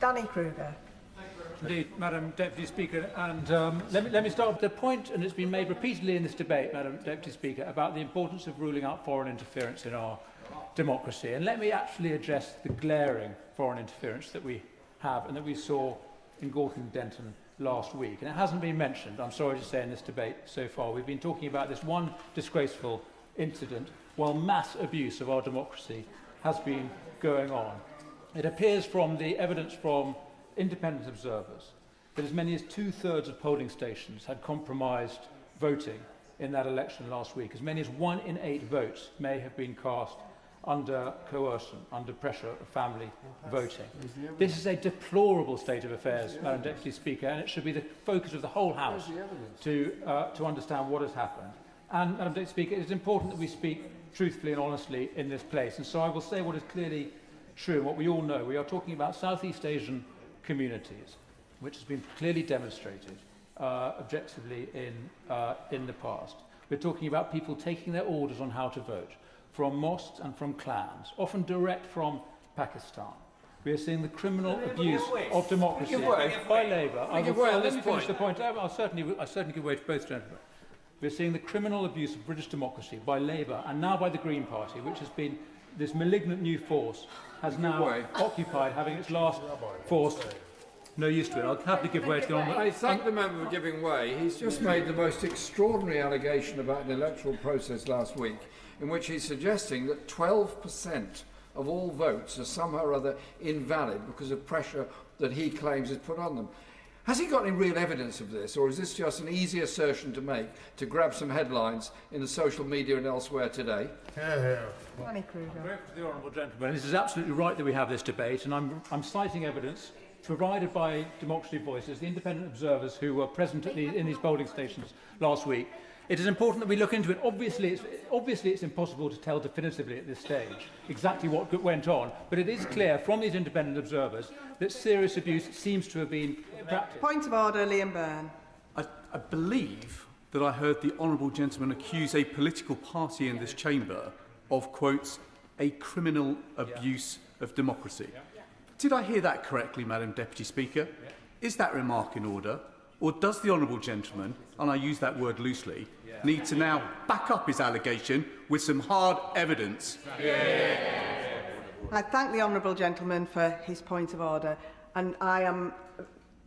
Danny Kruger. Indeed, Madam Deputy Speaker, and let me start with the point, and it's been made repeatedly in this debate, Madam Deputy Speaker, about the importance of ruling out foreign interference in our democracy. And let me actually address the glaring foreign interference that we have and that we saw in Gorton Denton last week. And it hasn't been mentioned, I'm sorry to say, in this debate so far. We've been talking about this one disgraceful incident while mass abuse of our democracy has been going on. It appears from the evidence from independent observers that as many as 2/3 of polling stations had compromised voting in that election last week. As many as 1 in 8 votes may have been cast under coercion, under pressure of family voting. This is a deplorable state of affairs, Madam Deputy Speaker, and it should be the focus of the whole House to understand what has happened. And, Madam Deputy Speaker, it is important that we speak truthfully and honestly in this place. And so I will say what is clearly true and what we all know. We are talking about Southeast Asian communities, which has been clearly demonstrated objectively in the past. We're talking about people taking their orders on how to vote from mosques and from clans, often direct from Pakistan. We are seeing the criminal abuse of democracy by Labour. Let me finish the point. I'll certainly give way to both gentlemen. We're seeing the criminal abuse of British democracy by Labour and now by the Green Party, which has been this malignant new force, has now occupied, having its last force. No use to it. I'll happily give way to the Honourable. I thank the member for giving way. He's just made the most extraordinary allegation about an electoral process last week, in which he's suggesting that 12% of all votes are somehow or other invalid because of pressure that he claims is put on them. Has he got any real evidence of this, or is this just an easy assertion to make to grab some headlines in the social media and elsewhere today? Danny Kruger. The Honourable Gentleman, this is absolutely right that we have this debate, and I'm citing evidence provided by Democracy Voices, the independent observers who were present in these polling stations last week. It is important that we look into it. Obviously, it's impossible to tell definitively at this stage exactly what went on, but it is clear from these independent observers that serious abuse seems to have been practised. Point of order, Liam Byrne. I believe that I heard the honourable gentleman accuse a political party in this chamber of, quotes, a criminal abuse of democracy. Did I hear that correctly, Madam Deputy Speaker? Is that remark in order? Or does the honourable gentleman, and I use that word loosely, need to now back up his allegation with some hard evidence? I thank the honourable gentleman for his point of order, and I am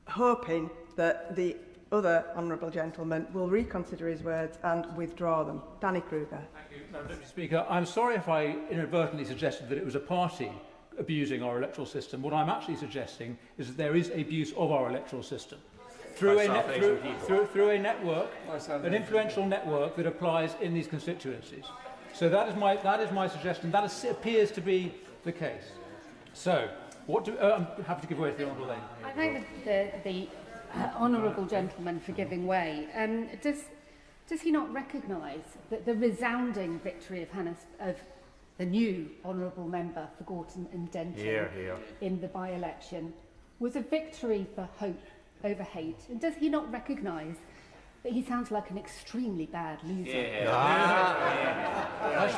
hoping that the other honourable gentleman will reconsider his words and withdraw them. Danny Kruger. Thank you, Madam Deputy Speaker. I'm sorry if I inadvertently suggested that it was a party abusing our electoral system. What I'm actually suggesting is that there is abuse of our electoral system through a network, an influential network that applies in these constituencies. So that is my suggestion. That appears to be the case. So, I'm happy to give way to the honourable lady. I thank the honourable gentleman for giving way. Does he not recognise that the resounding victory of the new honourable member for Gorton and Denton in the by-election was a victory for hope over hate? And does he not recognise that he sounds like an extremely bad loser? I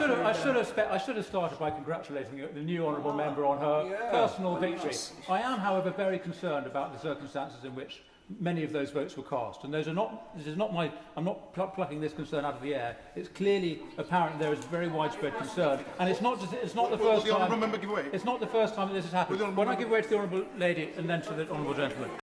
should have started by congratulating the new honourable member on her personal victory. I am, however, very concerned about the circumstances in which many of those votes were cast, and I'm not plucking this concern out of the air. It's clearly apparent there is very widespread concern, and it's not the first time that this has happened. When I give way to the honourable lady and then to the honourable gentleman.